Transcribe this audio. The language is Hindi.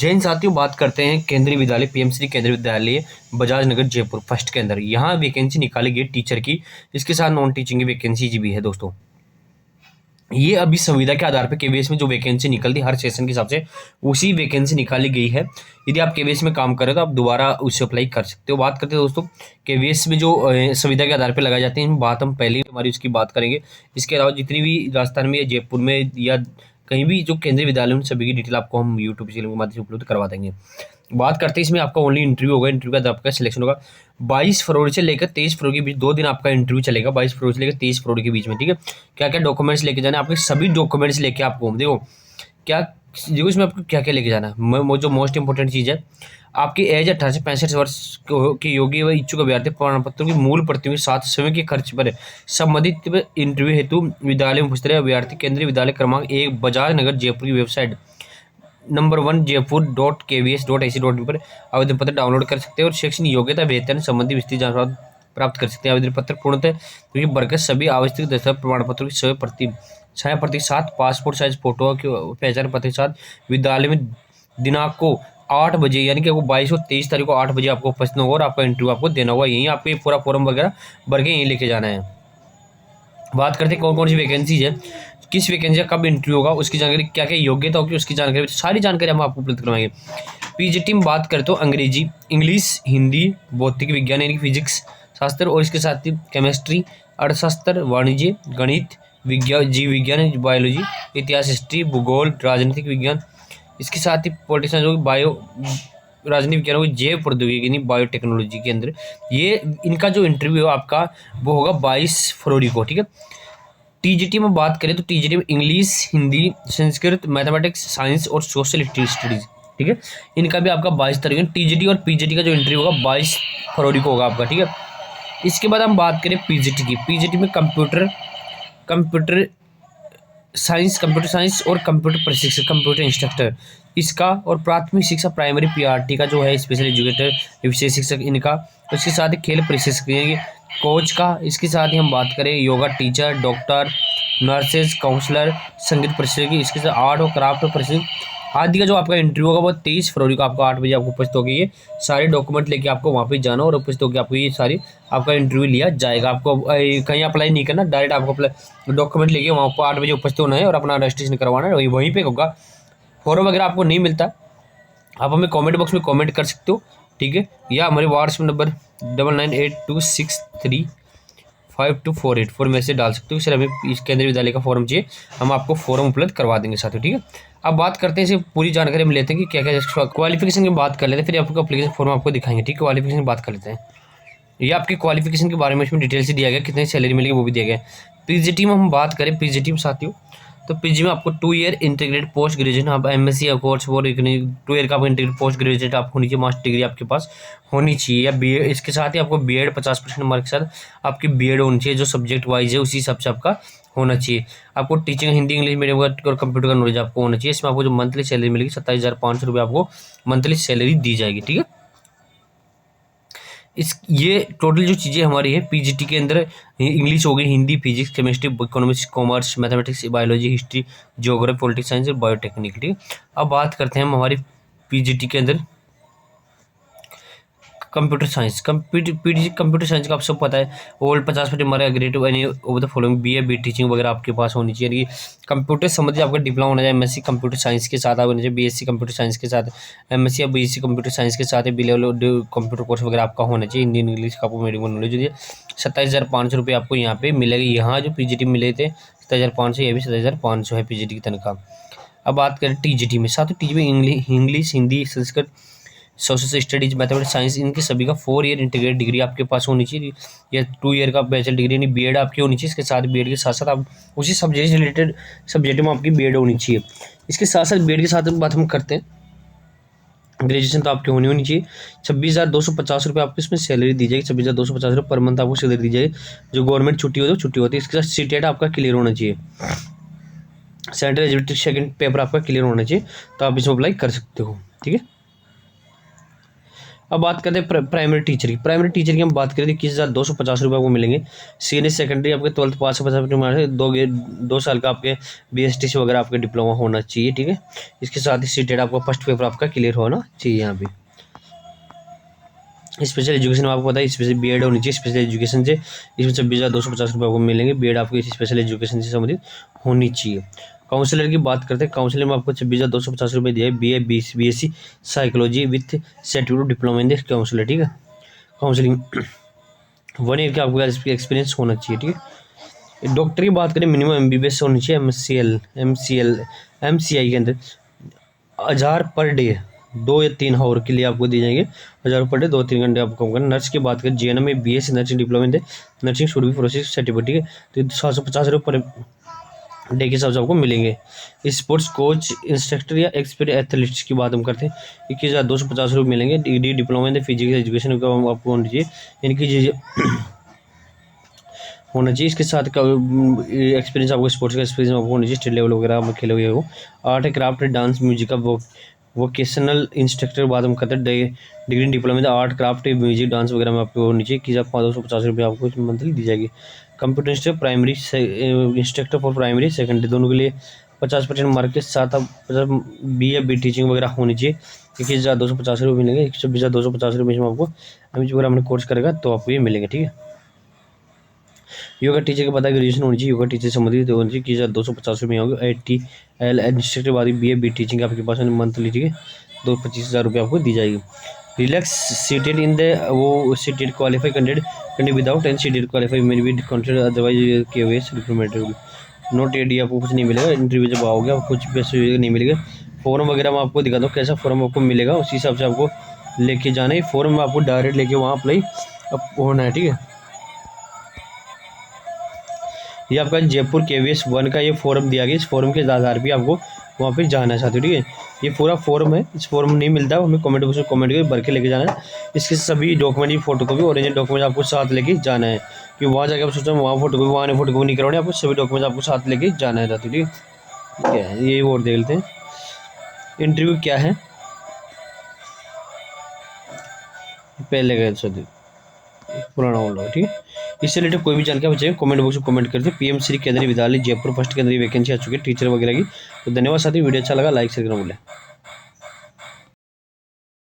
जय हिंद साथियों, बात करते हैं केंद्रीय विद्यालय पीएमश्री केंद्रीय विद्यालय बजाज नगर जयपुर फर्स्ट के अंदर। यहाँ वैकेंसी निकाली गई टीचर की, इसके साथ नॉन टीचिंग की वैकेंसी भी है दोस्तों। ये अभी संविदा के आधार पर केवीएस में जो वैकेंसी निकलती है हर सेशन के हिसाब से उसी वैकेंसी निकाली गई है। यदि आप केवीएस में काम करें तो आप दोबारा उससे अप्लाई कर सकते हो। बात करते हैं दोस्तों केवीएस में जो संविदा के आधार पर लगाए जाते हैं, बात हम पहले हमारी उसकी बात करेंगे। इसके अलावा जितनी भी राजस्थान में या जयपुर में या कहीं भी जो केंद्रीय विद्यालय, उन सभी की डिटेल आपको हम यूट्यूब चैनल के माध्यम से उपलब्ध करवा देंगे। बात करते हैं इसमें आपका ओनली इंटरव्यू होगा। इंटरव्यू के बाद आपका सिलेक्शन होगा 22 फरवरी से लेकर 23 फरवरी के बीच 2 दिन आपका इंटरव्यू चलेगा। 22 फरवरी से लेकर 23 फरवरी के बीच में, ठीक है। क्या क्या डॉक्यूमेंट्स लेके जाना है, आपके सभी डॉक्यूमेंट्स लेके आपको देखो क्या देखो इसमें आपको क्या क्या लेके जाना है। जो मोस्ट इंपॉर्टेंट चीज़ है, आपकी एज 18 से 65 वर्ष के योग्य व इच्छुक अभ्यर्थी प्रमाण पत्रों की मूल प्रतियों के साथ स्वयं के खर्च पर संबंधित इंटरव्यू हेतु विद्यालय में उपस्थित अभ्यर्थी केंद्रीय विद्यालय क्रमांक 1 बजाज नगर जयपुर की वेबसाइट नंबर 1 jaypur.kvs.ac.in पर आवेदन पत्र डाउनलोड कर सकते हैं और शैक्षणिक योग्यता वेतन संबंधी विस्तृत जानकारी प्राप्त कर सकते हैं। आवेदन पत्र पूर्णतः क्योंकि भरकर सभी आवश्यक दस्तावेज प्रमाण पत्रों की छाया प्रति के साथ पासपोर्ट साइज फोटो की पहचान पत्र के साथ विद्यालय में दिनांक को 8 बजे यानी कि आपको 22 और 23 तारीख को 8 बजे आपको उपस्थित होगा और आपका इंटरव्यू आपको देना होगा। यहीं आपको ये पूरा फॉर्म वगैरह भर के यहीं लेके जाना है। बात करते हैं कौन कौन सी वैकेंसीज है, किस वैकेंसी का कब इंटरव्यू होगा, उसकी जानकारी, क्या क्या योग्यता होगी, उसकी जानकारी, सारी जानकारी हम आपको उपलब्ध करवाएंगे। पीजीटी में बात करें तो अंग्रेजी, इंग्लिश, हिंदी, भौतिक विज्ञान यानी फिजिक्स शास्त्र और इसके साथ ही केमिस्ट्री, अर्थशास्त्र, वाणिज्य, गणित, विज्ञान, जीव विज्ञान, बायोलॉजी, इतिहास, हिस्ट्री, भूगोल, राजनीतिक विज्ञान, इसके साथ ही पॉलिटिक्स होगी, बायो राजनीतिक विज्ञान होगी, जैव प्रौद्योगिकी यानी बायोटेक्नोलॉजी के अंदर। ये इनका जो इंटरव्यू है आपका वो होगा 22 फरवरी को, ठीक है। टीजीटी में बात करें तो टीजीटी में English, Hindi, Sanskrit, mathematics, science और सोशल स्टडीज, ठीक है। इनका भी आपका 22 तारीख है। टीजीटी और पीजीटी का जो इंटरव्यू होगा 22 फरवरी को होगा आपका, ठीक है। इसके बाद हम बात करें पीजीटी की। पीजीटी में कंप्यूटर साइंस और कंप्यूटर प्रशिक्षक, कंप्यूटर इंस्ट्रक्टर इसका, और प्राथमिक शिक्षा प्राइमरी पीआरटी का जो है स्पेशल एजुकेटर विशेष शिक्षक इनका, उसके साथ ही खेल प्रशिक्षक कोच का, इसके साथ ही हम बात करें yoga teacher, doctor, nurses, counsellor, संगीत प्रशिक्षक, इसके साथ आर्ट और क्राफ्ट प्रशिक्षक आदि का जो आपका इंटरव्यू होगा वो 23 फरवरी को आपको 8 बजे आपको उपस्थित होगी। ये सारे डॉक्यूमेंट लेके आपको वहाँ पे जाना और उपस्थित होकर आपको ये सारी आपका इंटरव्यू लिया जाएगा। आपको कहीं अप्लाई नहीं करना, डायरेक्ट आपको डॉक्यूमेंट लेके वहाँ पर 8 बजे उपस्थित होना है और अपना रजिस्ट्रेशन करवाना है, वहीं पे होगा। फॉर्म वगैरह आपको नहीं मिलता, आप हमें कमेंट बॉक्स में कमेंट कर सकते हो, ठीक है, या हमारे व्हाट्सएप नंबर 9982635248 पर मैसेज डाल सकते हो। सर हमें इस केंद्रीय विद्यालय का फॉर्म चाहिए, हम आपको फॉर्म उपलब्ध करवा देंगे साथियों, ठीक है। अब बात करते हैं इसे पूरी जानकारी हम लेते हैं कि क्या क्या क्वालिफिकेशन की बात कर लेते हैं, फिर आपको एप्लीकेशन फॉर्म आपको दिखाएंगे, ठीक है। क्वालिफिकेशन की बात कर लेते हैं। ये आपकी क्वालिफिकेशन के बारे में इसमें डिटेल से दिया गया, कितनी सैलरी मिलेगी वो भी दिया गया। पीजीटी में हम बात करें, पीजीटी में साथियों तो पीजी में आपको 2 ईयर इंटीग्रेटेड पोस्ट ग्रेजुएशन, आप एमएससी या कोर्स और 2 ईयर का आपको इंटीग्रेटेड पोस्ट ग्रेजुएट आपको होनी चाहिए, मास्टर डिग्री आपके पास होनी चाहिए, या बीएड, इसके साथ ही आपको बीएड 50% मार्क के साथ आपकी बीएड होनी चाहिए, जो सब्जेक्ट वाइज है उसी हिसाब से आपका होना चाहिए। आपको टीचिंग हिंदी इंग्लिश मीडियम का और कंप्यूटर का नॉलेज आपको होना चाहिए। इसमें आपको जो मंथली सैलरी मिलेगी 27,500 रुपये आपको मंथली सैलरी दी जाएगी, ठीक है। ये टोटल जो चीज़ें हमारी है पीजीटी के अंदर, इंग्लिश हो गई, Hindi, physics, chemistry, economics, commerce, mathematics, biology, history, geography, politics science और बायोटेक्निक, ठीक है। अब बात करते हैं हम हमारी पीजीटी के अंदर कंप्यूटर साइंस। कंप्यूटर साइंस का आप सब पता है, ऑल 50% हमारे grade any over the following BA be teaching वगैरह आपके पास होनी चाहिए, यानी कि कंप्यूटर संबंधित आपका डिप्लोमा होना चाहिए। एमएससी कंप्यूटर साइंस के साथ आप होना चाहिए, बीएससी कंप्यूटर साइंस के साथ, एमएससी या बीएससी कंप्यूटर साइंस के साथ बी लेवल कंप्यूटर कोर्स वगैरह आपका होना चाहिए। हिंदी इंग्लिश का आपको मीडियम नॉलेज होती है। 27,500 रुपये आपको यहाँ पे मिलेगी। यहाँ जो पीजीटी में मिले थे 27,500, ये भी 27,500 है पीजीटी की तनख्वाह। अब बात करें टीजीटी में, साथ ही टीजी में English, Hindi, Sanskrit, social studies, mathematics, science, इनके सभी का 4 ईयर इंटीग्रेटेड डिग्री आपके पास होनी चाहिए, या 2 ईयर का बैचलर डिग्री यानी बीएड आपकी होनी चाहिए। इसके साथ बीएड के साथ साथ आप उसी सब्जेक्ट से रिलेटेड सब्जेक्ट में आपकी बीएड होनी चाहिए। इसके साथ साथ बीएड के साथ बात हम करते हैं, ग्रेजुएशन तो आपकी होनी चाहिए। 26,250 रुपये आपको इसमें सैलरी दी जाएगी। 26,250 रुपये पर मंथ आपको सैलरी दी जाएगी। जो गवर्नमेंट छुट्टी होती है छुट्टी होती है। इसके साथ सीटेट आपका क्लियर होना चाहिए, सेंट्रल एजुकेशन सेकंड पेपर आपका क्लियर होना चाहिए, तो आप इसमें अप्लाई कर सकते हो, ठीक है। अब बात करते हैं प्राइमरी टीचर की। प्राइमरी टीचर की हम बात करें तो 21,250 आपको मिलेंगे। सीनियर सेकेंडरी आपके 12th पास से 50 दो साल का आपके BSTC वगैरह आपके डिप्लोमा होना चाहिए, ठीक है। इसके साथ ही सीटेड आपका फर्स्ट पेपर आपका क्लियर होना चाहिए। यहाँ पे स्पेशल एजुकेशन में आपको पता है स्पेशल B.Ed होनी चाहिए स्पेशल एजुकेशन से, इसमें 26,250 आपको मिलेंगे। B.Ed आपकी स्पेशल एजुकेशन से संबंधित होनी चाहिए। काउंसलर की बात करते हैं, काउंसलर में आपको 26,250 दिया है। BSc psychology with certificate diploma in counsellor, ठीक है। काउंसलिंग 1 ईयर का आपको एक्सपीरियंस होना चाहिए, ठीक है। डॉक्टर की बात करें मिनिमम MBBS होनी चाहिए। MCI के अंदर 1000 पर डे 2 या 3 आवर के लिए आपको दिए जाएंगे। 1000 पर डे 2-3 घंटे आपको कम करना। नर्स की बात करें JNM में BSc nursing diploma in nursing should be process certificate, ठीक है। तो 750 पर डे के हिसाब से आपको मिलेंगे। स्पोर्ट्स कोच इंस्ट्रक्टर या एक्सपर्ट एथलीट्स की बात हम करते हैं 21,250 मिलेंगे। Degree diploma in physical education आपको होनी चाहिए, इनकी होना चाहिए। इसके साथ का एक्सपीरियंस आपको स्पोर्ट्स का एक्सपीरियंस आपको होना चाहिए, स्टेट लेवल वगैरह में खेले हुए हो। आर्ट क्राफ्ट डांस म्यूजिक का वोकेशनल इंस्ट्रक्टर बात हम करते हैं। डिग्री डिप्लोमा में आर्ट क्राफ्ट म्यूजिक डांस वगैरह में आपको होनी चाहिए। 21,250 आपको मंथली दी जाएगी। Computer instructor primary instructor for primary secondary दोनों के लिए 50% मार्क के साथ आप B.A. टीचिंग वगैरह होनी चाहिए। 21,250 मिलेंगे। 26,250 में आपको वगैरह अपने कोर्स करेगा तो आपको ये मिलेंगे, ठीक है। योगा टीचर का पता ग्रेजुएशन होनी चाहिए। योगा टीचर संबंधित होनी चाहिए। 21,250 में होगी। ATL इंस्ट्रक्टर बाद B.A. टीचिंग आपके पास मंथली, ठीक है। 25,000 रुपये आपको दी जाएगी। रिलैक्स सीटेड इन द वो seated qualify candidate without and seated qualify may be consider otherwise के वे रिप्रोमेटेड नोट एडी आपको कुछ नहीं मिलेगा। इंटरव्यू जब आओगे आपको कुछ पैसे नहीं मिलेगा। फॉर्म वगैरह मैं आपको दिखाता हूँ कैसा फॉर्म आपको मिलेगा, उसी हिसाब से आपको लेके जाना है। फॉर्म में आपको डायरेक्ट लेके वहाँ अप्लाई होना है, ठीक है। ये आपका जयपुर KVS 1 का ये फॉर्म दिया गया। इस फॉर्म के आधार पर आपको वहाँ पे जाना है साथियों, ठीक है। ये पूरा फॉर्म है। इस फॉर्म नहीं मिलता हमें कमेंट बॉक्स में कमेंट करके भर के लेके जाना है। इसके सभी डॉक्यूमेंट की फोटो कॉपी ओरिजिनल डॉक्यूमेंट आपको साथ लेके जाना है, कि वहाँ जाकर आप सोचते हैं वहाँ फोटो कॉपी वहाँ फोटो कॉपी नहीं करवानी, आपको सभी डॉक्यूमेंट आपको साथ लेके जाना है साथियों, ठीक है। ये और देख लेते हैं इंटरव्यू क्या है पहले गए साथियों पुराना होगा, ठीक है। इससे रिलेटेड कोई भी जानकारी चाहिए कमेंट बॉक्स में कमेंट करते हैं। PM श्री केंद्रीय विद्यालय जयपुर फर्स्ट केंद्रीय वैकेंसी आ चुकी है टीचर वगैरह की। तो धन्यवाद साथी, वीडियो अच्छा लगा लाइक शेयर करना भूलें।